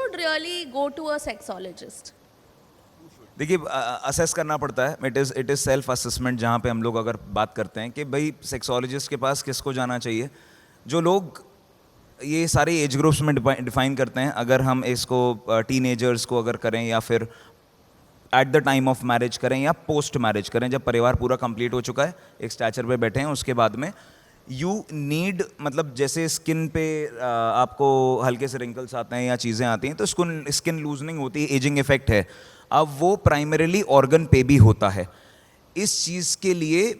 should really go to a sexologist? देखिए assess करना पड़ता है, इट इज़ सेल्फ असेसमेंट, जहाँ पे हम लोग अगर बात करते हैं कि भाई सेक्सोलॉजिस्ट के पास किसको जाना चाहिए। जो लोग ये सारे एज ग्रुप्स में डिफाइन करते हैं, अगर हम इसको टीनेजर्स को अगर करें या फिर at the time of marriage करें या पोस्ट मैरिज करें, जब परिवार पूरा कंप्लीट हो चुका है, एक स्टैचर पे बैठे हैं, उसके बाद में यू नीड, मतलब जैसे स्किन पे आपको हल्के से रिंकल्स आते हैं या चीज़ें आती हैं तो स्किन लूजनिंग होती है, एजिंग इफेक्ट है। अब वो प्राइमरीली ऑर्गन पे भी होता है। इस चीज़ के लिए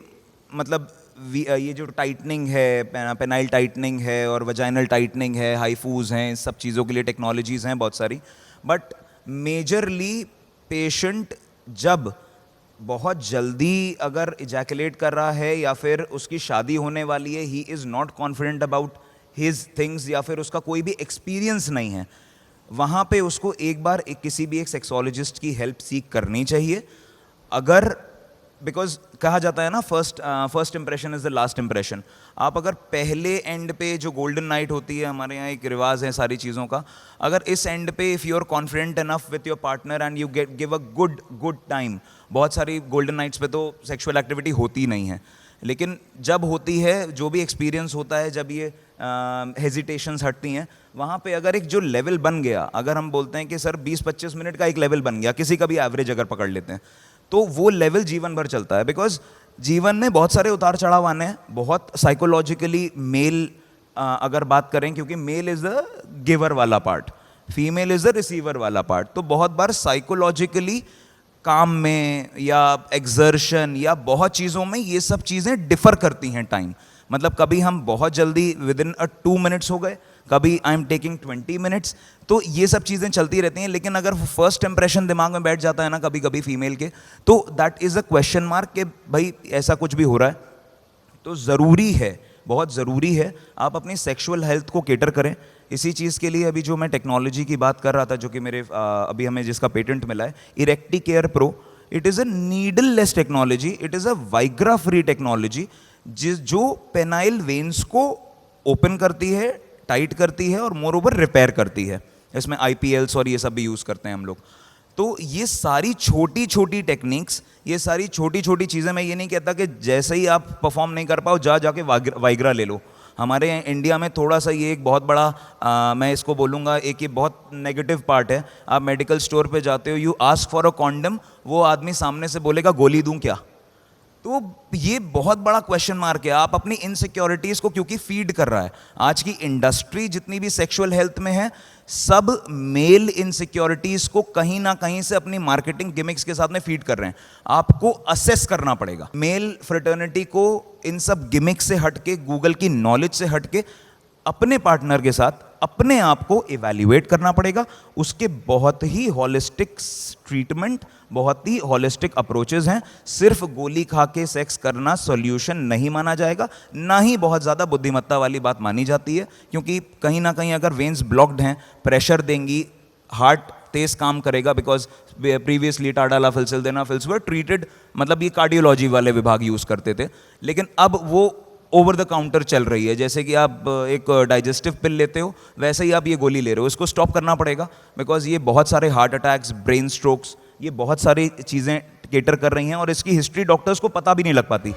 मतलब ये जो टाइटनिंग है, पेनाइल टाइटनिंग है और वजाइनल टाइटनिंग है, हाइफूज हैं, इस सब चीज़ों के लिए टेक्नोलॉजीज़ हैं बहुत सारी। बट मेजरली पेशेंट जब बहुत जल्दी अगर इजैकुलेट कर रहा है या फिर उसकी शादी होने वाली है, he is not confident about his things या फिर उसका कोई भी एक्सपीरियंस नहीं है, वहाँ पे उसको एक बार किसी भी एक सेक्सोलॉजिस्ट की हेल्प सीख करनी चाहिए। अगर बिकॉज कहा जाता है ना, first impression is the last impression. आप अगर पहले एंड पे जो गोल्डन नाइट होती है, हमारे यहाँ एक रिवाज है सारी चीज़ों का, अगर इस एंड पे if you are confident enough with your partner and you give a good time, बहुत सारी गोल्डन नाइट्स पे तो सेक्सुअल एक्टिविटी होती नहीं है, लेकिन जब होती है, जो भी एक्सपीरियंस होता है, जब ये हेजिटेशंस हटती हैं, वहाँ पे अगर एक जो लेवल बन गया, अगर हम बोलते हैं कि सर 20-25 मिनट का एक लेवल बन गया, किसी का भी एवरेज अगर पकड़ लेते हैं, तो वो लेवल जीवन भर चलता है। बिकॉज जीवन में बहुत सारे उतार चढ़ाव आने हैं, बहुत साइकोलॉजिकली मेल अगर बात करें, क्योंकि मेल इज़ द गिवर वाला part, female is the receiver वाला पार्ट, तो बहुत बार साइकोलॉजिकली काम में या एक्सर्शन या बहुत चीज़ों में ये सब चीज़ें डिफ़र करती हैं टाइम। मतलब कभी हम बहुत जल्दी विद इन 2 मिनट्स हो गए, कभी आई एम टेकिंग 20 मिनट्स, तो ये सब चीज़ें चलती रहती हैं। लेकिन अगर फर्स्ट इंप्रेशन दिमाग में बैठ जाता है ना कभी कभी फीमेल के, तो that is a question mark कि भाई ऐसा कुछ भी हो रहा है। तो ज़रूरी है, बहुत ज़रूरी है आप अपनी सेक्सुअल हेल्थ को केटर करें। इसी चीज़ के लिए अभी जो मैं टेक्नोलॉजी की बात कर रहा था, जो कि मेरे अभी हमें जिसका पेटेंट मिला है, इरेक्टी care pro, it is a needle less technology, it is a Viagra free technology, जो पेनाइल वेन्स को ओपन करती है, टाइट करती है और मोर ओवर रिपेयर करती है। इसमें IPLs और ये सब भी यूज़ करते हैं हम लोग। तो ये सारी छोटी छोटी टेक्निक्स, ये सारी छोटी छोटी चीज़ें, मैं ये नहीं कहता कि जैसे ही आप परफॉर्म नहीं कर पाओ जाके वाइग्रा ले लो। हमारे इंडिया में थोड़ा सा ये एक बहुत बड़ा मैं इसको बोलूँगा, एक ये बहुत नेगेटिव पार्ट है। आप मेडिकल स्टोर पे जाते हो, you ask for a condom, वो आदमी सामने से बोलेगा गोली दूँ क्या? तो ये बहुत बड़ा क्वेश्चन मार्क है। आप अपनी इनसिक्योरिटीज़ को क्योंकि फीड कर रहा है, आज की इंडस्ट्री जितनी भी सेक्सुअल हेल्थ में है, सब मेल इनसिक्योरिटीज़ को कहीं ना कहीं से अपनी मार्केटिंग गिमिक्स के साथ में फीड कर रहे हैं। आपको असेस करना पड़ेगा मेल फ्रेटर्निटी को, इन सब गिमिक्स से हटके, गूगल की नॉलेज से हटके, अपने पार्टनर के साथ अपने आप को इवैल्यूएट करना पड़ेगा। उसके बहुत ही हॉलिस्टिक ट्रीटमेंट, बहुत ही हॉलिस्टिक अप्रोचेस हैं। सिर्फ गोली खा के सेक्स करना सॉल्यूशन नहीं माना जाएगा, ना ही बहुत ज़्यादा बुद्धिमत्ता वाली बात मानी जाती है, क्योंकि कहीं ना कहीं अगर वेन्स ब्लॉक्ड हैं, प्रेशर देंगी, हार्ट तेज काम करेगा। Because previously tadalafil, sildenafils were treated, मतलब ये कार्डियोलॉजी वाले विभाग यूज़ करते थे, लेकिन अब वो ओवर द काउंटर चल रही है। जैसे कि आप एक डाइजेस्टिव पिल लेते हो, वैसे ही आप ये गोली ले रहे हो। इसको स्टॉप करना पड़ेगा, बिकॉज ये बहुत सारे हार्ट अटैक्स, ब्रेन स्ट्रोक्स, ये बहुत सारी चीज़ें केटर कर रही हैं और इसकी हिस्ट्री डॉक्टर्स को पता भी नहीं लग पाती।